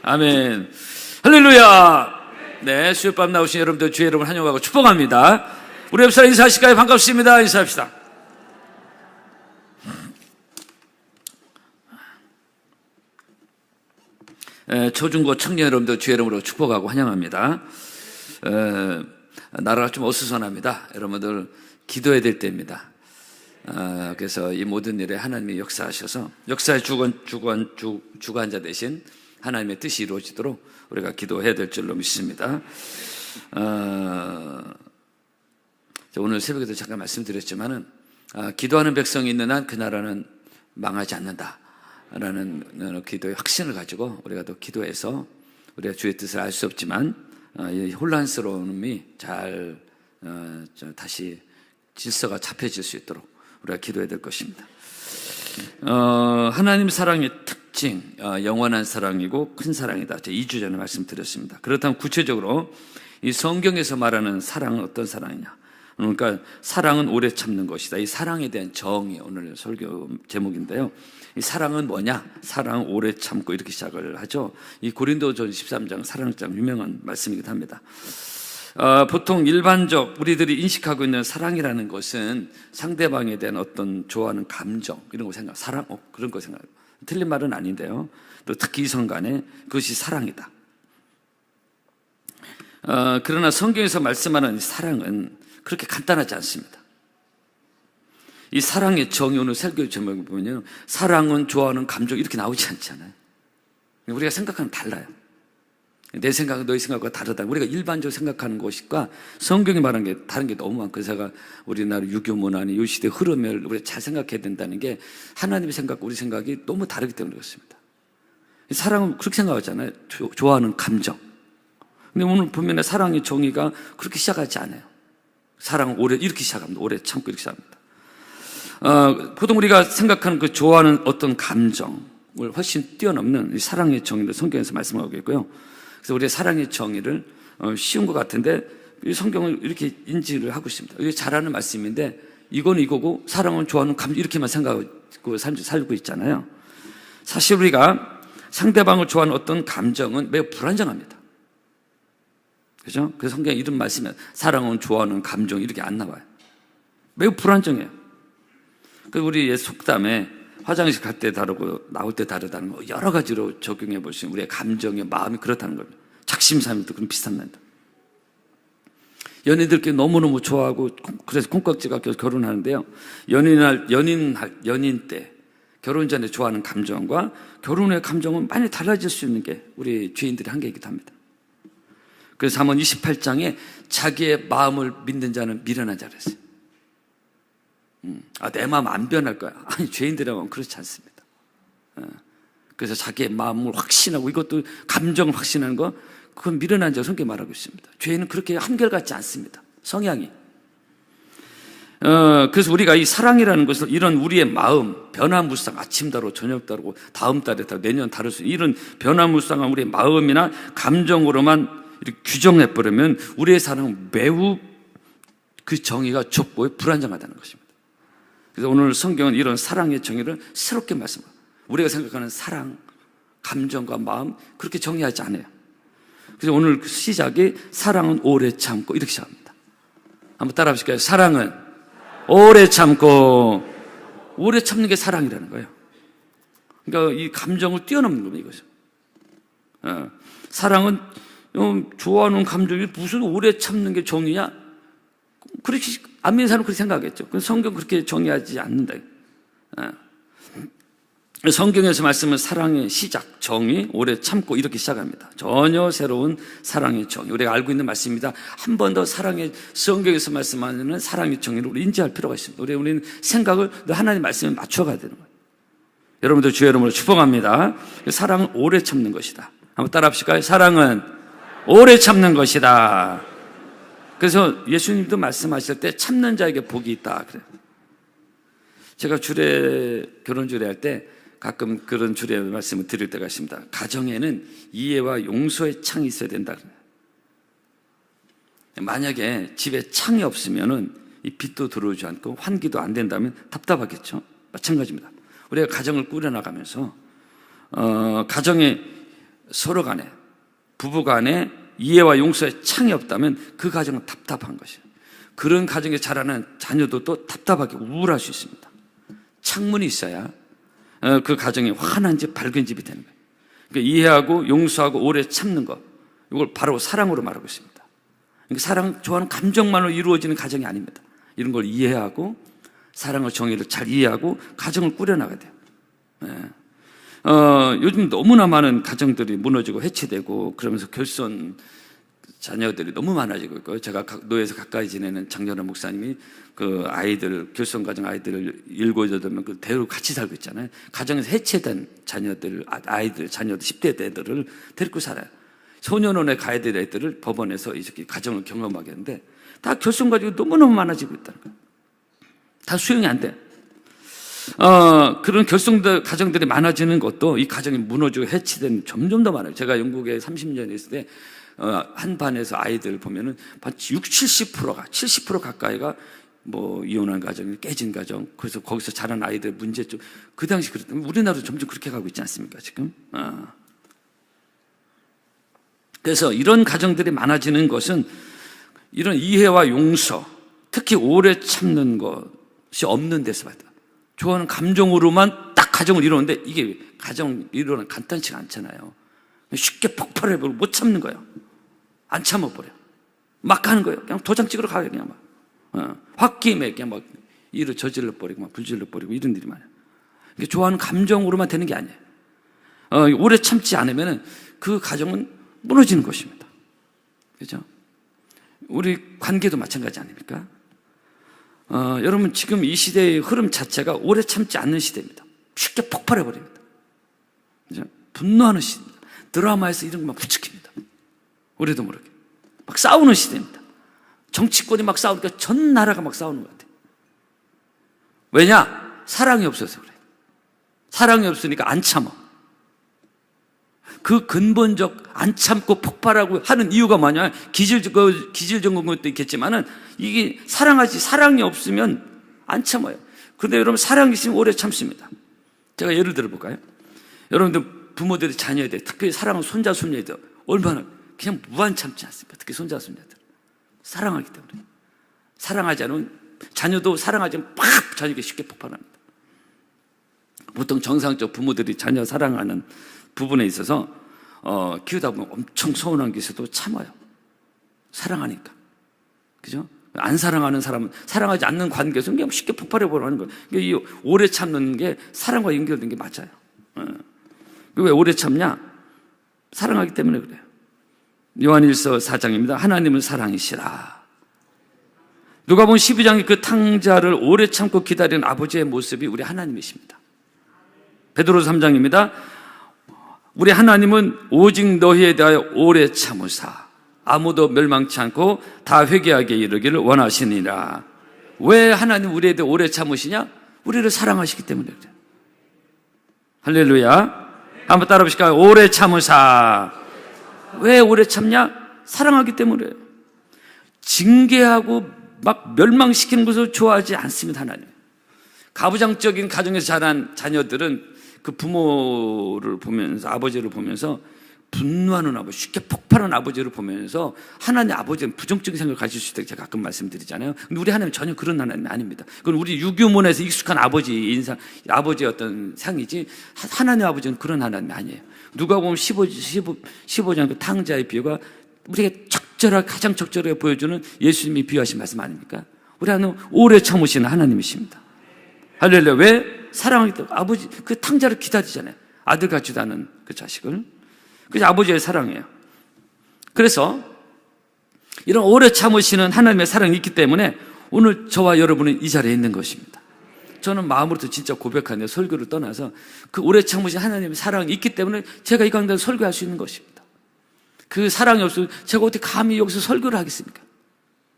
아멘. 할렐루야. 네, 수요밤 나오신 여러분들 주의 이름을 환영하고 축복합니다. 우리 옆 사람 인사하실까요? 반갑습니다. 인사합시다. 초중고 청년 여러분들 주의 이름으로 축복하고 환영합니다. 나라가 좀 어수선합니다. 여러분들 기도해야 될 때입니다. 그래서 이 모든 일에 하나님이 역사하셔서 역사의 주관자 되신 하나님의 뜻이 이루어지도록 우리가 기도해야 될 줄로 믿습니다. 오늘 새벽에도 잠깐 말씀드렸지만은 기도하는 백성이 있는 한 그 나라는 망하지 않는다라는 기도의 확신을 가지고 우리가 또 기도해서 우리가 주의 뜻을 알 수 없지만 이 혼란스러움이 잘 다시 질서가 잡혀질 수 있도록 우리가 기도해야 될 것입니다. 하나님 사랑의 특징, 영원한 사랑이고 큰 사랑이다. 제가 2주 전에 말씀드렸습니다. 그렇다면 구체적으로 이 성경에서 말하는 사랑은 어떤 사랑이냐? 그러니까 사랑은 오래 참는 것이다. 이 사랑에 대한 정의, 오늘 설교 제목인데요. 이 사랑은 뭐냐? 사랑은 오래 참고, 이렇게 시작을 하죠. 이 고린도전 13장 사랑장 유명한 말씀이기도 합니다. 보통 일반적 우리들이 인식하고 있는 사랑이라는 것은 상대방에 대한 어떤 좋아하는 감정, 이런 거 생각, 사랑, 그런 거 생각. 틀린 말은 아닌데요. 또 특히 이성 간에 그것이 사랑이다. 그러나 성경에서 말씀하는 사랑은 그렇게 간단하지 않습니다. 이 사랑의 정의, 오늘 설교 제목을 보면 사랑은 좋아하는 감정, 이렇게 나오지 않잖아요. 우리가 생각하는 달라요. 내 생각은 너희 생각과 다르다. 우리가 일반적으로 생각하는 것과 성경이 말하는 게 다른 게 너무 많고, 제가 우리나라 유교 문화니 이 시대 흐름을 우리가 잘 생각해야 된다는 게 하나님의 생각과 우리 생각이 너무 다르기 때문에 그렇습니다. 사랑은 그렇게 생각하잖아요. 좋아하는 감정. 근데 오늘 보면 사랑의 정의가 그렇게 시작하지 않아요. 사랑은 오래, 이렇게 시작합니다. 오래 참고 이렇게 시작합니다. 보통 우리가 생각하는 그 좋아하는 어떤 감정을 훨씬 뛰어넘는 이 사랑의 정의를 성경에서 말씀하고 있고요. 그래서 우리의 사랑의 정의를 쉬운 것 같은데 이 성경을 이렇게 인지를 하고 있습니다. 이게 잘하는 말씀인데 이거는 이거고 사랑은 좋아하는 감정, 이렇게만 생각하고 살고 있잖아요. 사실 우리가 상대방을 좋아하는 어떤 감정은 매우 불안정합니다. 그죠? 그래서 성경에 이런 말씀이 사랑은 좋아하는 감정, 이렇게 안 나와요. 매우 불안정해요. 그래서 우리 옛 속담에 화장실 갈 때 다르고 나올 때 다르다는 거 여러 가지로 적용해 볼 수 있는 우리의 감정의 마음이 그렇다는 겁니다. 작심삼일도 그런 비슷한 면도. 연인들끼리 너무너무 좋아하고 그래서 콩깍지가 껴서 결혼하는데요. 연인 때 결혼 전에 좋아하는 감정과 결혼 후의 감정은 많이 달라질 수 있는 게 우리 죄인들의 한계이기도 합니다. 그래서 잠언 28장에 자기의 마음을 믿는 자는 미련한 자라 했어요. 내 마음 안 변할 거야. 아니, 죄인들의 마음은 그렇지 않습니다. 그래서 자기의 마음을 확신하고, 이것도 감정을 확신하는 거, 그건 미련한 자라고 성경이 말하고 있습니다. 죄인은 그렇게 한결같지 않습니다. 성향이. 그래서 우리가 이 사랑이라는 것을 이런 우리의 마음, 변화무쌍, 아침 다르고 저녁 다르고 다음 달에 다르고 내년 다를 수 있는 이런 변화무쌍한 우리의 마음이나 감정으로만 이렇게 규정해버리면 우리의 사랑은 매우 그 정의가 좁고 불안정하다는 것입니다. 그래서 오늘 성경은 이런 사랑의 정의를 새롭게 말씀합니다. 우리가 생각하는 사랑, 감정과 마음, 그렇게 정의하지 않아요. 그래서 오늘 시작이 사랑은 오래 참고, 이렇게 시작합니다. 한번 따라 하실까요? 사랑은 오래 참고, 오래 참는 게 사랑이라는 거예요. 그러니까 이 감정을 뛰어넘는 겁니다, 이것은. 사랑은 좋아하는 감정이 무슨 오래 참는 게 정의냐? 그렇게 안 믿는 사람은 그렇게 생각하겠죠. 성경 그렇게 정의하지 않는다. 성경에서 말씀은 사랑의 시작, 정의, 오래 참고, 이렇게 시작합니다. 전혀 새로운 사랑의 정의, 우리가 알고 있는 말씀입니다. 한 번 더 사랑의, 성경에서 말씀하는 사랑의 정의를 우리 인지할 필요가 있습니다. 우리는 생각을 하나님 말씀에 맞춰가야 되는 거예요. 여러분들 주의 이름으로 축복합니다. 사랑은 오래 참는 것이다. 한번 따라 합시다. 사랑은 오래 참는 것이다. 그래서 예수님도 말씀하실 때 참는 자에게 복이 있다 그래요. 제가 결혼 주례 할 때 가끔 그런 주례 말씀을 드릴 때가 있습니다. 가정에는 이해와 용서의 창이 있어야 된다 그래요. 만약에 집에 창이 없으면은 이 빛도 들어오지 않고 환기도 안 된다면 답답하겠죠. 마찬가지입니다. 우리가 가정을 꾸려나가면서 가정에 서로 간에, 부부 간에 이해와 용서의 창이 없다면 그 가정은 답답한 것이에요. 그런 가정에 자라는 자녀도 또 답답하게 우울할 수 있습니다. 창문이 있어야 그 가정이 환한 집, 밝은 집이 되는 거예요. 그러니까 이해하고 용서하고 오래 참는 것, 이걸 바로 사랑으로 말하고 있습니다. 그러니까 사랑, 좋아하는 감정만으로 이루어지는 가정이 아닙니다. 이런 걸 이해하고 사랑의 정의를 잘 이해하고 가정을 꾸려나가야 돼요. 요즘 너무나 많은 가정들이 무너지고 해체되고 그러면서 결손 자녀들이 너무 많아지고 있고요. 제가 노예에서 가까이 지내는 장렬한 목사님이 그 아이들, 결손 가정 아이들을 7, 8명 그 대로 같이 살고 있잖아요. 가정에서 해체된 자녀들, 아이들, 자녀들, 10대 애들을 데리고 살아요. 소년원에 가야 될 애들을 법원에서 이렇게 가정을 경험하게 하는데 다 결손 가족이 너무너무 많아지고 있다는 거예요. 다 수용이 안 돼. 그런 결손 가정들이 많아지는 것도 이 가정이 무너지고 해체된 점점 더 많아요. 제가 영국에 30년 있을 때 한 반에서 아이들 보면은 60, 70% 가까이가 뭐 이혼한 가정, 깨진 가정, 그래서 거기서 자란 아이들 문제점, 그 당시 그랬다면 우리나라도 점점 그렇게 가고 있지 않습니까, 지금? 그래서 이런 가정들이 많아지는 것은 이런 이해와 용서, 특히 오래 참는 것이 없는 데서 받아. 좋아하는 감정으로만 딱 가정을 이루는데 이게 가정 이루는 간단치가 않잖아요. 쉽게 폭발해버리고 못 참는 거예요. 안 참아버려. 막 가는 거예요. 그냥 도장 찍으러 가요. 그냥 막. 홧김에 그냥 막 일을 저질러버리고 막 불질러버리고 이런 일이 많아요. 이게 좋아하는 감정으로만 되는 게 아니에요. 오래 참지 않으면 그 가정은 무너지는 것입니다. 그죠? 우리 관계도 마찬가지 아닙니까? 여러분 지금 이 시대의 흐름 자체가 오래 참지 않는 시대입니다. 쉽게 폭발해버립니다. 그죠? 분노하는 시대입니다. 드라마에서 이런 것만 부추깁니다. 우리도 모르게. 막 싸우는 시대입니다. 정치권이 막 싸우니까 전 나라가 막 싸우는 것 같아요. 왜냐? 사랑이 없어서 그래요. 사랑이 없으니까 안 참아. 그 근본적 안 참고 폭발하고 하는 이유가 뭐냐? 기질적인 것도 있겠지만은 이게 사랑이 없으면 안 참아요. 그런데 여러분 사랑이 있으면 오래 참습니다. 제가 예를 들어 볼까요? 여러분들 부모들이 자녀에 대해 특히 사랑하는 손자, 손녀에 대해 얼마나 그냥 무한 참지 않습니까? 특히 손자, 손녀들. 사랑하기 때문에. 사랑하지 않으면 자녀도 사랑하지 않으면 팍 자녀에게 쉽게 폭발합니다. 보통 정상적 부모들이 자녀 사랑하는 부분에 있어서 키우다 보면 엄청 서운한 게 있어도 참아요. 사랑하니까. 그죠? 안 사랑하는 사람은 사랑하지 않는 관계에서 그냥 쉽게 폭발해버리는 거예요. 이 오래 참는 게 사랑과 연결된 게 맞아요. 왜 오래 참냐? 사랑하기 때문에 그래요. 요한일서 4장입니다. 하나님은 사랑이시라. 누가복음 12장의 그 탕자를 오래 참고 기다리는 아버지의 모습이 우리 하나님이십니다. 베드로서 3장입니다. 우리 하나님은 오직 너희에 대하여 오래 참으사 아무도 멸망치 않고 다 회개하게 이르기를 원하시니라. 왜 하나님 우리에 대해 오래 참으시냐? 우리를 사랑하시기 때문에 그래요. 할렐루야. 한번 따라 보실까요? 오래 참으사. 왜 오래 참냐? 사랑하기 때문에요. 징계하고 막 멸망시키는 것을 좋아하지 않습니다, 하나님. 가부장적인 가정에서 자란 자녀들은 그 부모를 보면서, 아버지를 보면서 분노하는 아버지, 쉽게 폭발하는 아버지를 보면서 하나님 아버지는 부정적인 생각을 가질 수 있다고 제가 가끔 말씀드리잖아요. 근데 우리 하나님은 전혀 그런 하나님이 아닙니다. 그건 우리 유교문에서 익숙한 아버지 인상, 아버지의 어떤 상이지 하나님 아버지는 그런 하나님이 아니에요. 누가복음 15장 그 탕자의 비유가 우리에게 가장 적절하게 보여주는 예수님이 비유하신 말씀 아닙니까? 우리 하나님은 오래 참으시는 하나님이십니다. 할렐루야. 왜? 사랑하기 때문에. 아버지 그 탕자를 기다리잖아요. 아들 같지도 않은 그 자식을. 그래서 아버지의 사랑이에요. 그래서 이런 오래 참으시는 하나님의 사랑이 있기 때문에 오늘 저와 여러분은 이 자리에 있는 것입니다. 저는 마음으로도 진짜 고백하네요. 설교를 떠나서 그 오래 참으신 하나님의 사랑이 있기 때문에 제가 이 강단에 설교할 수 있는 것입니다. 그 사랑이 없으면 제가 어떻게 감히 여기서 설교를 하겠습니까?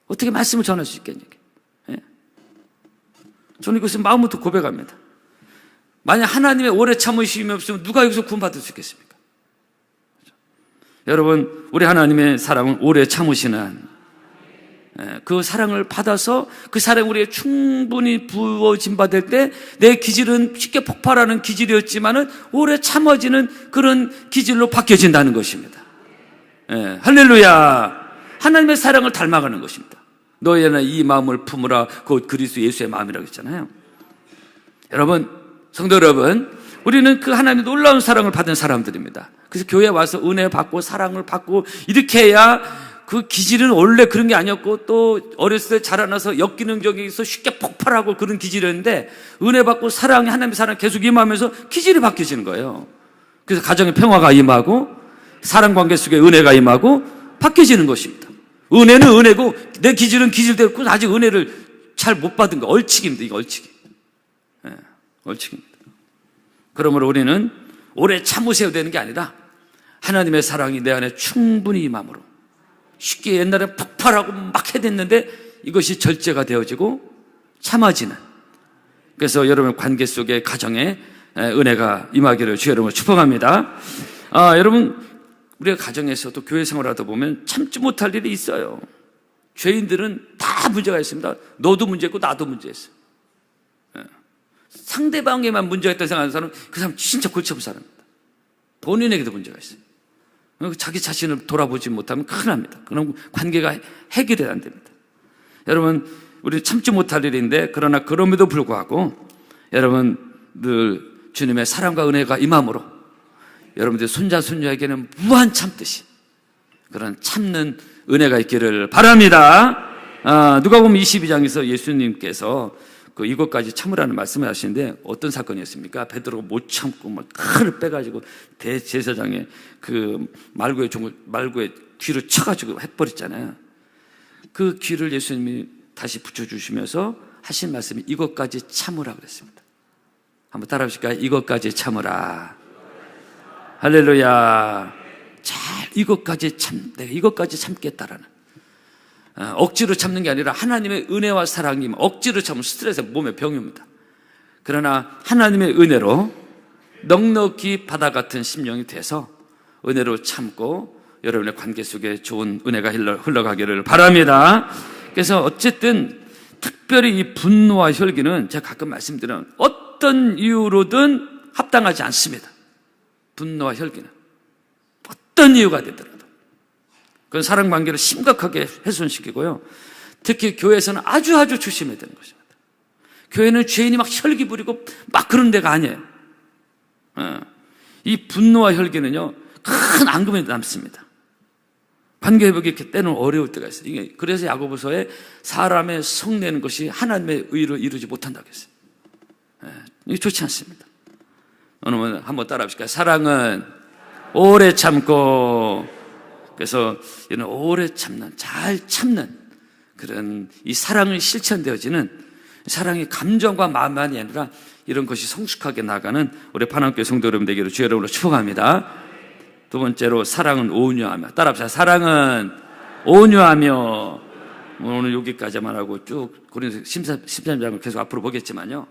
어떻게 말씀을 전할 수 있겠냐고요. 예? 저는 이것을 마음부터 고백합니다. 만약 하나님의 오래 참으심이 없으면 누가 여기서 구원받을 수 있겠습니까? 그렇죠? 여러분, 우리 하나님의 사랑은 오래 참으시는 그 사랑을 받아서 그 사랑이 우리에게 충분히 부어진 받을 때 내 기질은 쉽게 폭발하는 기질이었지만은 오래 참아지는 그런 기질로 바뀌어진다는 것입니다. 할렐루야. 하나님의 사랑을 닮아가는 것입니다. 너희는 이 마음을 품으라. 곧 그리스도 예수의 마음이라고 했잖아요. 여러분, 성도 여러분, 우리는 그 하나님의 놀라운 사랑을 받은 사람들입니다. 그래서 교회에 와서 은혜 받고 사랑을 받고 이렇게 해야 그 기질은 원래 그런 게 아니었고 또 어렸을 때 자라나서 역기능적에서 쉽게 폭발하고 그런 기질이었는데 은혜 받고 사랑이 하나님의 사랑이 계속 임하면서 기질이 바뀌어지는 거예요. 그래서 가정의 평화가 임하고 사랑 관계 속에 은혜가 임하고 바뀌어지는 것입니다. 은혜는 은혜고 내 기질은 기질대로 아직 은혜를 잘 못 받은 거 얼치기입니다. 이거 얼치기. 얼치기입니다. 그러므로 우리는 오래 참으셔야 되는 게 아니라 하나님의 사랑이 내 안에 충분히 임함으로 쉽게 옛날에 폭발하고 막 해댔는데 이것이 절제가 되어지고 참아지는, 그래서 여러분 관계 속에 가정에 은혜가 임하기를 주의 이름으로 축복합니다. 여러분, 우리가 가정에서도 교회 생활하다 보면 참지 못할 일이 있어요. 죄인들은 다 문제가 있습니다. 너도 문제 있고 나도 문제 있어요. 상대방에만 문제가 있다고 생각하는 사람은 그 사람 진짜 골치 아픈 사람입니다. 본인에게도 문제가 있어요. 자기 자신을 돌아보지 못하면 큰일 납니다. 그럼 관계가 해결이 안 됩니다. 여러분, 우리 참지 못할 일인데 그러나 그럼에도 불구하고 여러분 늘 주님의 사랑과 은혜가 임함으로 여러분들 손자 손녀에게는 무한 참듯이 그런 참는 은혜가 있기를 바랍니다. 누가복음 22장에서 예수님께서 이것까지 참으라는 말씀을 하시는데 어떤 사건이었습니까? 베드로가 못 참고 막 칼을 빼가지고 대제사장의 그 말구의 귀를 쳐가지고 해버렸잖아요. 그 귀를 예수님이 다시 붙여주시면서 하신 말씀이 이것까지 참으라 그랬습니다. 한번 따라 하실까요? 이것까지 참으라. 할렐루야. 이것까지 내가 이것까지 참겠다라는. 억지로 참는 게 아니라 하나님의 은혜와 사랑이 억지로 참으면 스트레스, 몸의 병입니다. 그러나 하나님의 은혜로 넉넉히 바다 같은 심령이 돼서 은혜로 참고 여러분의 관계 속에 좋은 은혜가 흘러가기를 바랍니다. 그래서 어쨌든 특별히 이 분노와 혈기는 제가 가끔 말씀드리는 어떤 이유로든 합당하지 않습니다. 분노와 혈기는 어떤 이유가 되더라도 그건 사랑 관계를 심각하게 훼손시키고요. 특히 교회에서는 아주 조심해야 되는 것입니다. 교회는 죄인이 막 혈기 부리고 막 그런 데가 아니에요. 이 분노와 혈기는요, 큰 앙금이 남습니다. 관계 회복이 이렇게 때는 어려울 때가 있어요. 그래서 야고보서에 사람의 성내는 것이 하나님의 의로 이루지 못한다고 했어요. 이게 좋지 않습니다. 오늘 한번 따라 합시다. 사랑은 오래 참고, 그래서 이는 오래 참는, 잘 참는 그런 이 사랑이 실천되어지는, 사랑이 감정과 마음만이 아니라 이런 것이 성숙하게 나가는 우리 파남교회 성도 여러분 되기를 주의 이름으로 축복합니다. 두 번째로 사랑은 온유하며. 따라합시다. 사랑은 온유하며. 오늘 여기까지만 하고 쭉 고린도 13장을 계속 앞으로 보겠지만요,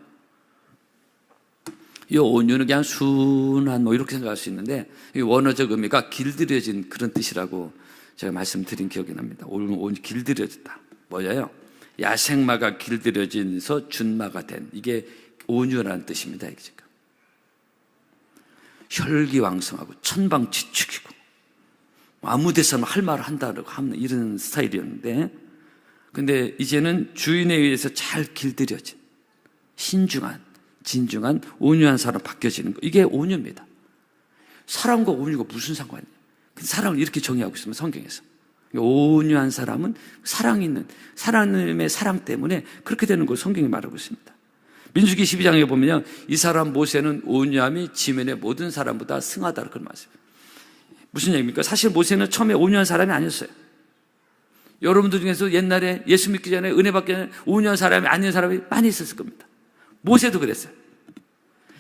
이 온유는 그냥 순한 이렇게 생각할 수 있는데 이 원어적 의미가 길들여진 그런 뜻이라고 제가 말씀드린 기억이 납니다. 길들여졌다. 뭐예요? 야생마가 길들여진서 준마가 된, 이게 온유라는 뜻입니다. 이게 지금 혈기왕성하고 천방지축이고 아무 데서나 할 말을 한다고 하는 이런 스타일이었는데, 근데 이제는 주인에 의해서 잘 길들여진 신중한, 진중한, 온유한 사람 바뀌어지는 거, 이게 온유입니다. 사랑과 온유가 무슨 상관이에요? 사랑을 이렇게 정의하고 있으면 성경에서 온유한 사람은 사랑 있는, 하나님의 사랑 때문에 그렇게 되는 걸 성경이 말하고 있습니다. 민수기 12장에 보면요, 이 사람 모세는 온유함이 지면의 모든 사람보다 승하다, 그런 말씀이에요. 무슨 얘기입니까? 사실 모세는 처음에 온유한 사람이 아니었어요. 여러분들 중에서 옛날에 예수 믿기 전에, 은혜 받기 전에 온유한 사람이 아닌 사람이 많이 있었을 겁니다. 모세도 그랬어요.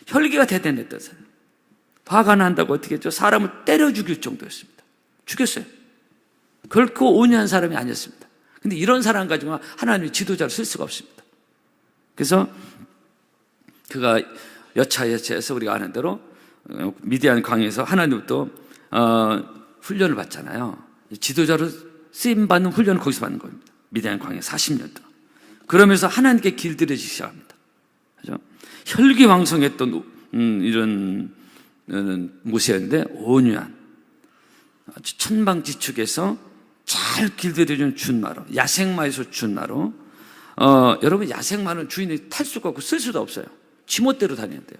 혈기가 대단했던 사람. 화가 난다고 어떻게 했죠? 사람을 때려 죽일 정도였습니다. 죽였어요. 결코 온유한 사람이 아니었습니다. 근데 이런 사람 가지고 하나님이 지도자를 쓸 수가 없습니다. 그래서 그가 여차여차해서 우리가 아는 대로 미디안 광야에서 하나님부터 훈련을 받잖아요. 지도자로 쓰임받는 훈련을 거기서 받는 겁니다. 미디안 광야 40년 동안. 그러면서 하나님께 길들여지기 시작합니다. 그죠? 혈기왕성했던 이런 모세였는데 온유한 아주 천방지축에서 잘 길들여준 준마로, 야생마에서 준마로. 여러분, 야생마는 주인이 탈 수가 없고 쓸 수도 없어요. 지멋대로 다니는데요.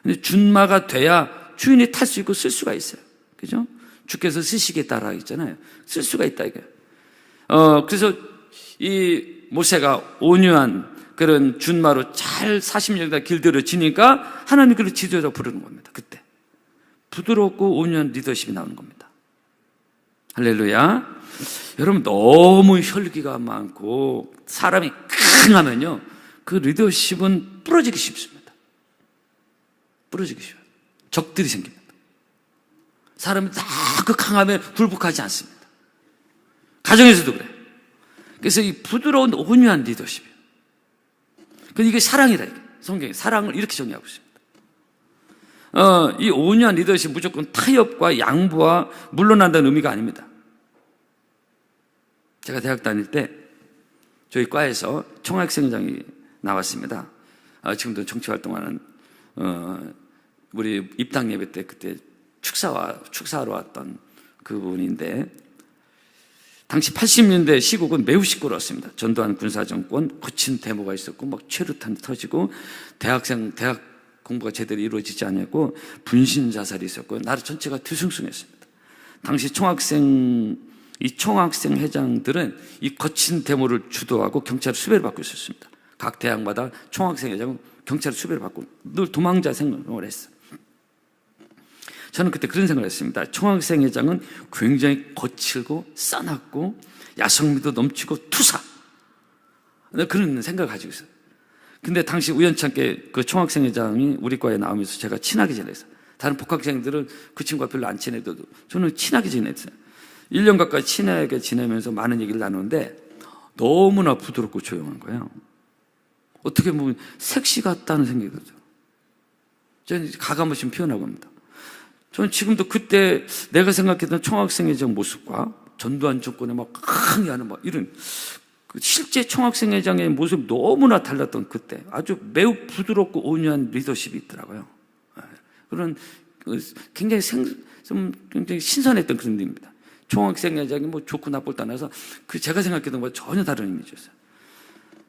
근데 준마가 돼야 주인이 탈 수 있고 쓸 수가 있어요. 그죠? 주께서 쓰시겠다라 했잖아요. 쓸 수가 있다 이거예요. 그래서 이 모세가 온유한 그런 준마로 잘 40년간 길들여지니까 하나님 그를 지도자 부르는 겁니다. 그때 부드럽고 온유한 리더십이 나오는 겁니다. 할렐루야. 여러분, 너무 혈기가 많고 사람이 강하면요, 그 리더십은 부러지기 쉽습니다. 부러지기 쉬워요. 적들이 생깁니다. 사람이 다 그 강함에 굴복하지 않습니다. 가정에서도 그래요. 그래서 이 부드러운 온유한 리더십이에요. 근데 이게 사랑이다. 이게. 성경에 사랑을 이렇게 정의하고 있습니다. 이 온유한 리더십 무조건 타협과 양보와 물러난다는 의미가 아닙니다. 제가 대학 다닐 때 저희 과에서 총학생회장이 나왔습니다. 지금도 정치활동하는 우리 입당 예배 때 그때 축사하러 왔던 그분인데, 당시 80년대 시국은 매우 시끄러웠습니다. 전두환 군사정권, 거친 데모가 있었고, 막 최루탄이 터지고, 대학 공부가 제대로 이루어지지 않았고, 분신 자살이 있었고, 나라 전체가 뒤숭숭했습니다. 당시 총학생 회장들은 이 거친 데모를 주도하고 경찰 수배를 받고 있었습니다. 각 대학마다 총학생 회장은 경찰 수배를 받고 늘 도망자 생활을 했어요. 저는 그때 그런 생각을 했습니다. 총학생 회장은 굉장히 거칠고 싸납고 야성미도 넘치고 투사, 그런 생각을 가지고 있어요. 근데 당시 우연찮게 그 총학생 회장이 우리 과에 나오면서 제가 친하게 지냈어요. 다른 복학생들은 그 친구가 별로 안 친해도 저는 친하게 지냈어요. 1년 가까이 친하게 지내면서 많은 얘기를 나누는데 너무나 부드럽고 조용한 거예요. 어떻게 보면 섹시 같다는 생각이 들죠. 저는 가감없이 표현하고 합니다. 저는 지금도 그때 내가 생각했던 총학생회장 모습과 전두환 정권에 막 항의하는 막 이런 실제 총학생회장의 모습이 너무나 달랐던 그때 아주 매우 부드럽고 온유한 리더십이 있더라고요. 그런 굉장히 굉장히 신선했던 그런 일입니다. 총학생회장이 뭐 좋고 나쁠 떠나서 제가 생각했던 것과 전혀 다른 이미지였어요.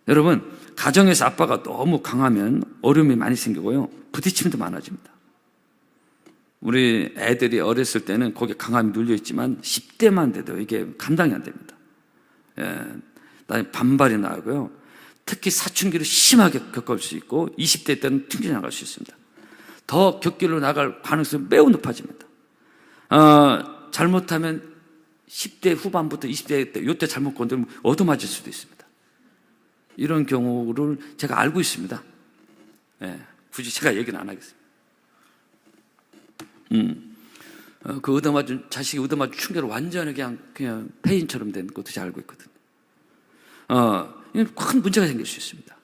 여러분, 가정에서 아빠가 너무 강하면 어려움이 많이 생기고요, 부딪힘도 많아집니다. 우리 애들이 어렸을 때는 거기에 강함이 눌려있지만 10대만 돼도 이게 감당이 안 됩니다. 반발이 나고요, 특히 사춘기를 심하게 겪을 수 있고 20대 때는 튕겨 나갈 수 있습니다. 더 격길로 나갈 가능성이 매우 높아집니다. 잘못하면 10대 후반부터 20대 때 이때 잘못 건드리면 얻어맞을 수도 있습니다. 이런 경우를 제가 알고 있습니다. 굳이 제가 얘기는 안 하겠습니다. 그 얻어맞은 자식이 얻어맞은 충격을 완전히 그냥 폐인처럼 된 것도 잘 알고 있거든요. 큰 문제가 생길 수 있습니다.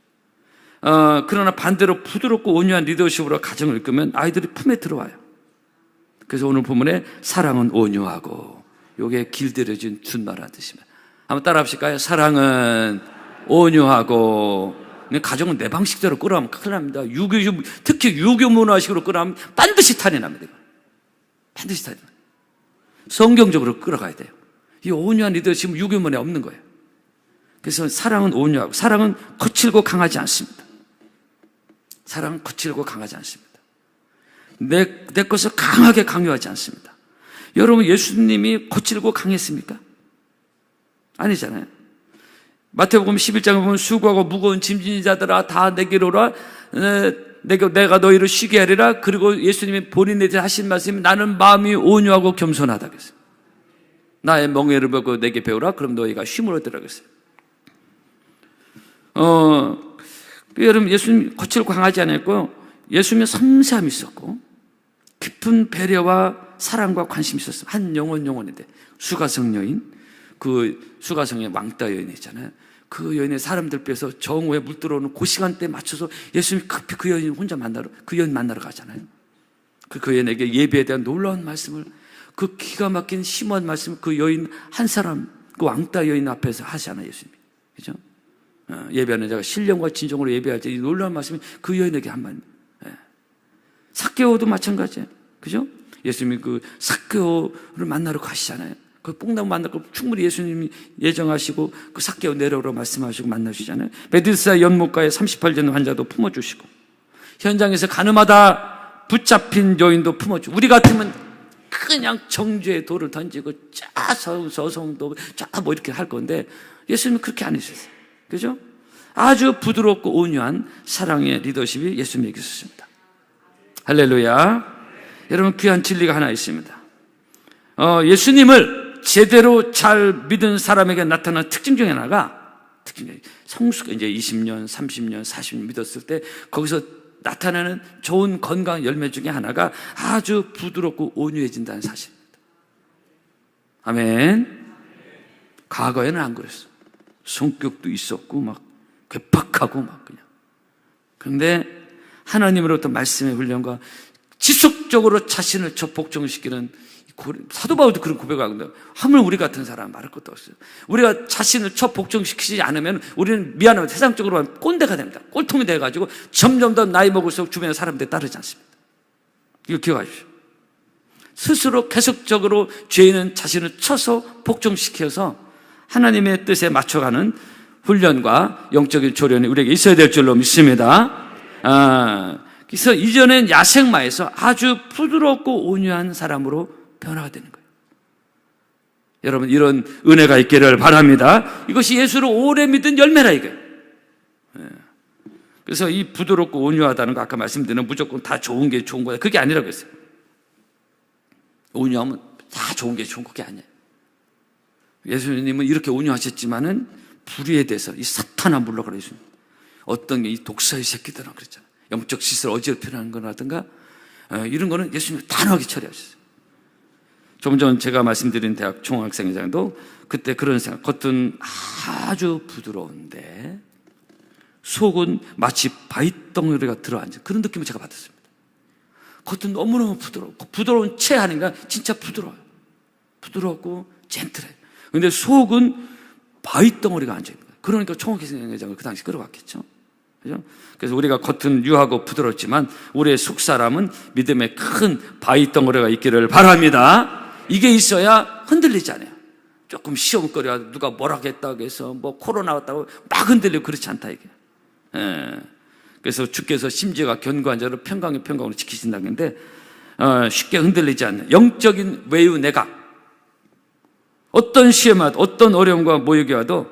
그러나 반대로 부드럽고 온유한 리더십으로 가정을 이끌면 아이들이 품에 들어와요. 그래서 오늘 본문에 사랑은 온유하고, 요게 길들여진 준마라는 뜻입니다. 한번 따라 합시까요? 사랑은 온유하고. 가정은 내 방식대로 끌어가면 큰일 납니다. 특히 유교 문화식으로 끌어가면 반드시 탈이 납니다. 반드시 탈이 납니다. 성경적으로 끌어가야 돼요. 이 온유한 리더십은 유교 문화에 없는 거예요. 그래서 사랑은 온유하고, 사랑은 거칠고 강하지 않습니다. 사랑은 거칠고 강하지 않습니다. 내 것을 강하게 강요하지 않습니다. 여러분, 예수님이 거칠고 강했습니까? 아니잖아요. 마태복음 11장에 보면 수고하고 무거운 짐진 자들아 다 내게로 오라, 내가 너희를 쉬게 하리라. 그리고 예수님이 본인에 대해 하신 말씀이 나는 마음이 온유하고 겸손하다 그랬어요. 나의 멍에를 벗고 내게 배우라. 그럼 너희가 쉼을 얻으라 그랬어요. 여러분, 예수님 거칠고 강하지 않았고요, 예수님의 섬세함이 있었고 깊은 배려와 사랑과 관심이 있었어요. 한 영혼인데 수가성 여인, 그 수가성의 왕따 여인 있잖아요. 그 여인의 사람들 빼서 정오에 물 들어오는 그 시간대에 맞춰서 예수님이 급히 그 여인 만나러 가잖아요. 그 여인에게 예배에 대한 놀라운 말씀을, 그 기가 막힌 심오한 말씀을 그 여인 한 사람 그 왕따 여인 앞에서 하시잖아요, 예수님이. 그죠? 예배하는 자가 신령과 진정으로 예배할 때 이 놀라운 말씀이 그 여인에게 한 말. 삭개오도 마찬가지예요. 그죠? 예수님이 그 삭개오를 만나러 가시잖아요. 그 뽕나무 만나고 충분히 예수님이 예정하시고 그 삭개오 내려오라고 말씀하시고 만나시잖아요. 베드스다 연못가에 38년 환자도 품어주시고 현장에서 가늠하다 붙잡힌 여인도 품어주고 우리 같으면 그냥 정죄의 돌을 던지고 서성도 뭐 이렇게 할 건데 예수님은 그렇게 안 하셨어요. 그죠? 아주 부드럽고 온유한 사랑의 리더십이 예수님에게 있었습니다. 할렐루야. 여러분 귀한 진리가 하나 있습니다. 예수님을 제대로 잘 믿은 사람에게 나타난 특징 중에 하나가 성수가 이제 20년, 30년, 40년 믿었을 때 거기서 나타나는 좋은 건강 열매 중에 하나가 아주 부드럽고 온유해진다는 사실입니다. 아멘. 과거에는 안 그랬어. 성격도 있었고 막 괴팍하고 막 그냥. 그런데 하나님으로부터 말씀의 훈련과 지속적으로 자신을 복종시키는 사도 바울도 그런 고백하거든요. 하물 우리 같은 사람 말할 것도 없어요. 우리가 자신을 복종시키지 않으면 우리는 미안하면 세상적으로 꼰대가 됩니다. 꼴통이 돼가지고 점점 더 나이 먹을수록 주변의 사람들이 따르지 않습니다. 이거 기억하십시오. 스스로 계속적으로 죄인은 자신을 쳐서 복종시켜서 하나님의 뜻에 맞춰가는 훈련과 영적인 조련이 우리에게 있어야 될 줄로 믿습니다. 그래서 이전엔 야생마에서 아주 부드럽고 온유한 사람으로 변화가 되는 거예요. 여러분 이런 은혜가 있기를 바랍니다. 이것이 예수를 오래 믿은 열매라 이거예요. 그래서 이 부드럽고 온유하다는 거 아까 말씀드린 무조건 다 좋은 게 좋은 거야. 그게 아니라고 했어요. 온유하면 다 좋은 게 좋은 게 아니에요. 예수님은 이렇게 온유하셨지만은 불의에 대해서 이 사탄아 물러가라 예수님. 어떤 게 이 독사의 새끼들은 그랬잖아요. 영적 시설 어지럽히는 거라든가 이런 거는 예수님이 단호하게 처리하셨어요. 좀 전 제가 말씀드린 대학 총학생회장도 그때 그런 생각, 겉은 아주 부드러운데 속은 마치 바위덩어리가 들어앉은 그런 느낌을 제가 받았습니다. 겉은 너무너무 부드럽고 부드러운 채 하니까 진짜 부드러워요. 부드럽고 젠틀해요. 근데 속은 바위덩어리가 앉아있는 거예요. 그러니까 총학생회장을 그 당시 끌어갔겠죠. 그죠? 그래서 우리가 겉은 유하고 부드럽지만 우리의 속 사람은 믿음의 큰 바위덩어리가 있기를 바랍니다. 이게 있어야 흔들리지 않아요. 조금 시험거리가 누가 뭐라 했다고 해서 뭐 코로나 왔다고 막 흔들리고 그렇지 않다 이게. 그래서 주께서 심지어가 견고한 자를 평강으로 지키신다는 건데 쉽게 흔들리지 않는 영적인 외유 내각. 어떤 시험과 어떤 어려움과 모욕이 와도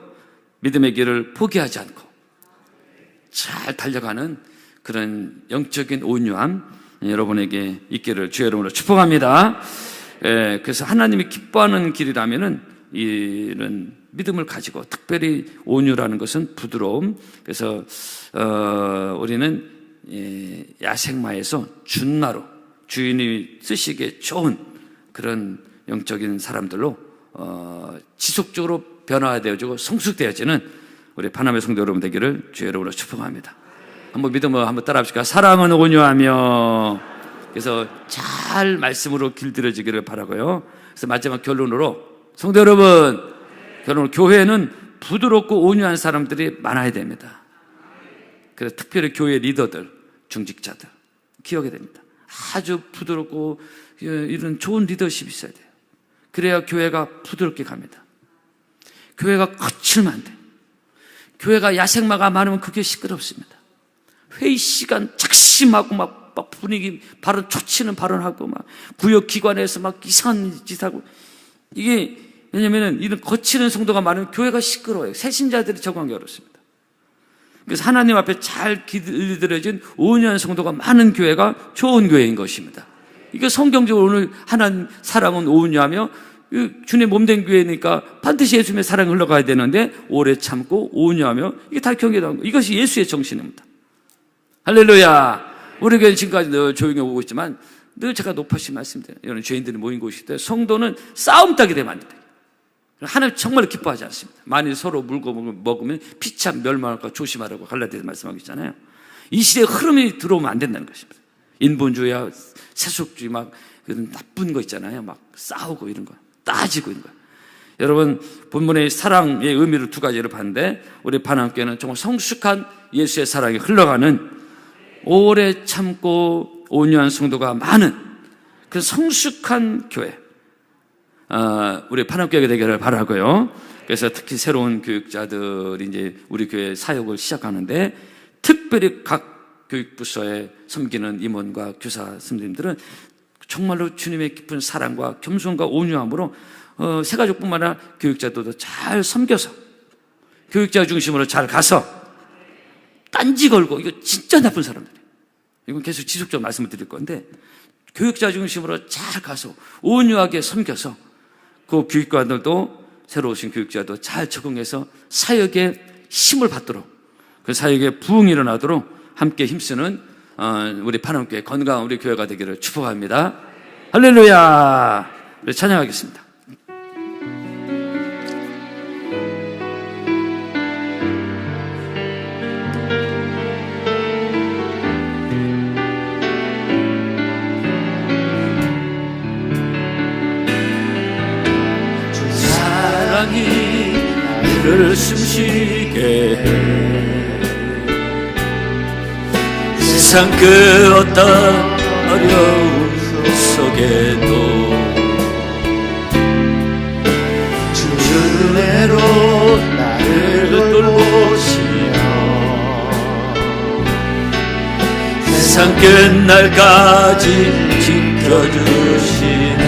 믿음의 길을 포기하지 않고 잘 달려가는 그런 영적인 온유함 여러분에게 있기를 주의 이름으로 축복합니다. 그래서 하나님이 기뻐하는 길이라면은 이런 믿음을 가지고 특별히 온유라는 것은 부드러움. 그래서 우리는 야생마에서 준마로 주인이 쓰시기에 좋은 그런 영적인 사람들로 지속적으로 변화되어지고 성숙되어지는 우리 파나메 성도 여러분 되기를 주의 이름으로 축복합니다. 한번 믿음으로 한번 따라합시다. 사랑은 온유하며. 그래서 잘 말씀으로 길들여지기를 바라고요. 그래서 마지막 결론으로 성도 여러분, 결론으로 교회는 부드럽고 온유한 사람들이 많아야 됩니다. 그래서 특별히 교회 리더들, 중직자들 기억해야 됩니다. 아주 부드럽고 이런 좋은 리더십이 있어야 돼요. 그래야 교회가 부드럽게 갑니다. 교회가 거칠면 안 돼요. 교회가 야생마가 많으면 그게 시끄럽습니다. 회의 시간 작심하고 막 분위기 발언 초치는 발언하고 막 구역기관에서 막 이상한 짓 하고 이게 왜냐면은 이런 거치는 성도가 많으면 교회가 시끄러워요. 새신자들이 적응하기 어렵습니다. 그래서 하나님 앞에 잘 길들여진 온유한 성도가 많은 교회가 좋은 교회인 것입니다. 이게 성경적으로 오늘 하나님 사랑은 온유하며 주님 몸된 교회니까 반드시 예수님의 사랑이 흘러가야 되는데 오래 참고 온유하며 이게 다 경계하는 거. 이것이 예수의 정신입니다. 할렐루야. 우리 교회는 지금까지 늘 조용히 오고 있지만 늘 제가 높아시 말씀드려요. 이런 죄인들이 모인 곳이 때 성도는 싸움 따게 되면 안 됩니다. 하나님 정말 기뻐하지 않습니다. 만일 서로 물고 먹으면 피참 멸망할까 조심하라고 갈라디아서 말씀하고 있잖아요. 이 시대에 흐름이 들어오면 안 된다는 것입니다. 인본주의와 세속주의 막 그런 나쁜 거 있잖아요. 막 싸우고 이런 거 따지고 이런 거. 여러분, 본문의 사랑의 의미를 두 가지를 봤는데, 우리 반항교회는 정말 성숙한 예수의 사랑이 흘러가는, 오래 참고 온유한 성도가 많은 그 성숙한 교회, 우리 반항교회가 되기를 바라고요. 그래서 특히 새로운 교육자들이 이제 우리 교회 사역을 시작하는데, 특별히 각 교육부서에 섬기는 임원과 교사 선생님들은 정말로 주님의 깊은 사랑과 겸손과 온유함으로 새가족뿐만 아니라 교육자들도 잘 섬겨서, 교육자 중심으로 잘 가서 딴지 걸고, 이거 진짜 나쁜 사람들이에요. 이건 계속 지속적으로 말씀을 드릴 건데, 교육자 중심으로 잘 가서 온유하게 섬겨서 그 교육관들도, 새로 오신 교육자도 잘 적응해서 사역에 힘을 받도록, 그 사역에 부흥이 일어나도록 함께 힘쓰는 우리 반항교회, 건강한 우리 교회가 되기를 축복합니다. 할렐루야. 우리 찬양하겠습니다. 나를 숨쉬게 해. 세상 그 어떤 어려움 속에도 주 은혜로 나를 돌보시며 세상 끝날까지 지켜주시네.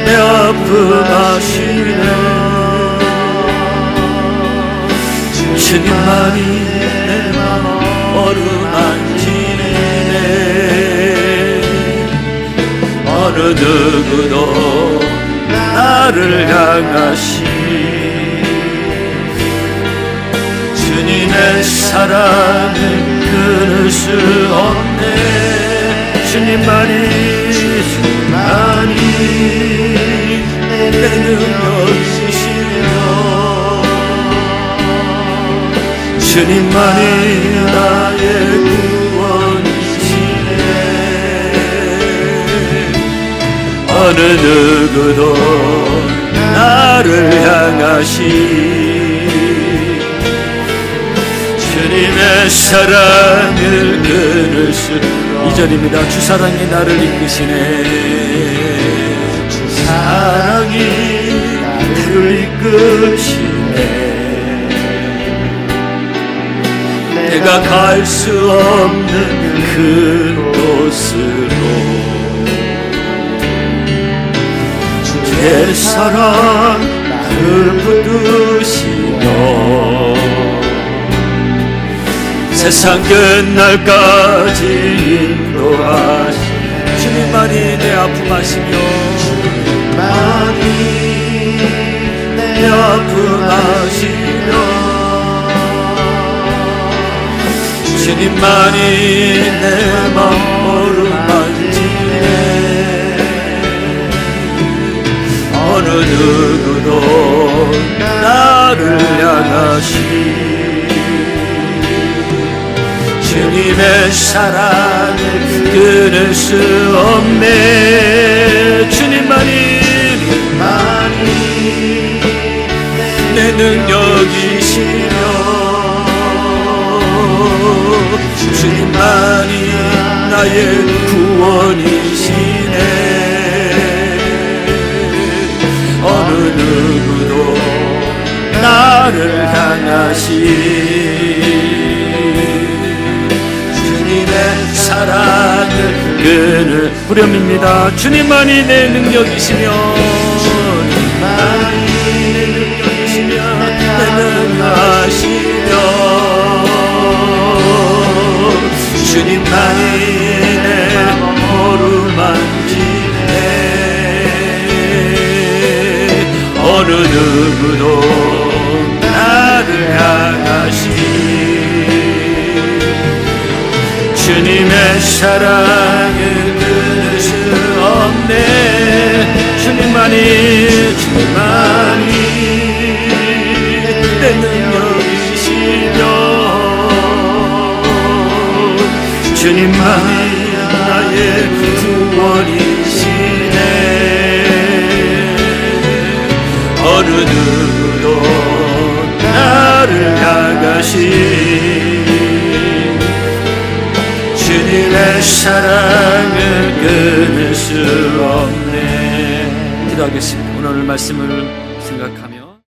내 아픔 아시네. 주님만이 내 맘 어루만지네. 어느 누구도 나를 향하시 주님의 사랑을 끊을 수 없네. 주님만이 내 능력이시며 주님만이 나의 구원이시네. 어느 누구도 나를 향하시 주님의 사랑을 끊을 수. 2절입니다. 주 사랑이 나를 이끄시네. 주 사랑이 나를 이끄시네. 내가 갈 수 없는 그 곳으로 주의 사랑 나를 붙드시며 세상 끝날까지 인도하시네. 주님만이 내 아픔 아시며 주님만이 내 아픔 아시며 주님만이 내 맘 어루만지네. 어느 누구도 나를 향하시 주님의 사랑을 끊을 수 없네. 주님만이 내 능력이시며 주님만이 나의 구원이시네. 어느 누구도 나를 향하시 사랑을 끊을 부렴입니다. 주님만이 내 능력이시며 주님만이 내 능력이시며 내 능하시며 주님만이 내 어루만지네. 어느 누구도 나를 향하시 주님의 사랑을 끊을 수 없네. 주님만이 내 능력이시며 주님만이 나의 영원이시네. 어느 누구도 나를 향하신 주님의 사랑을 끊을 수 없네. 기도하겠습니다. 오늘 말씀을 생각하며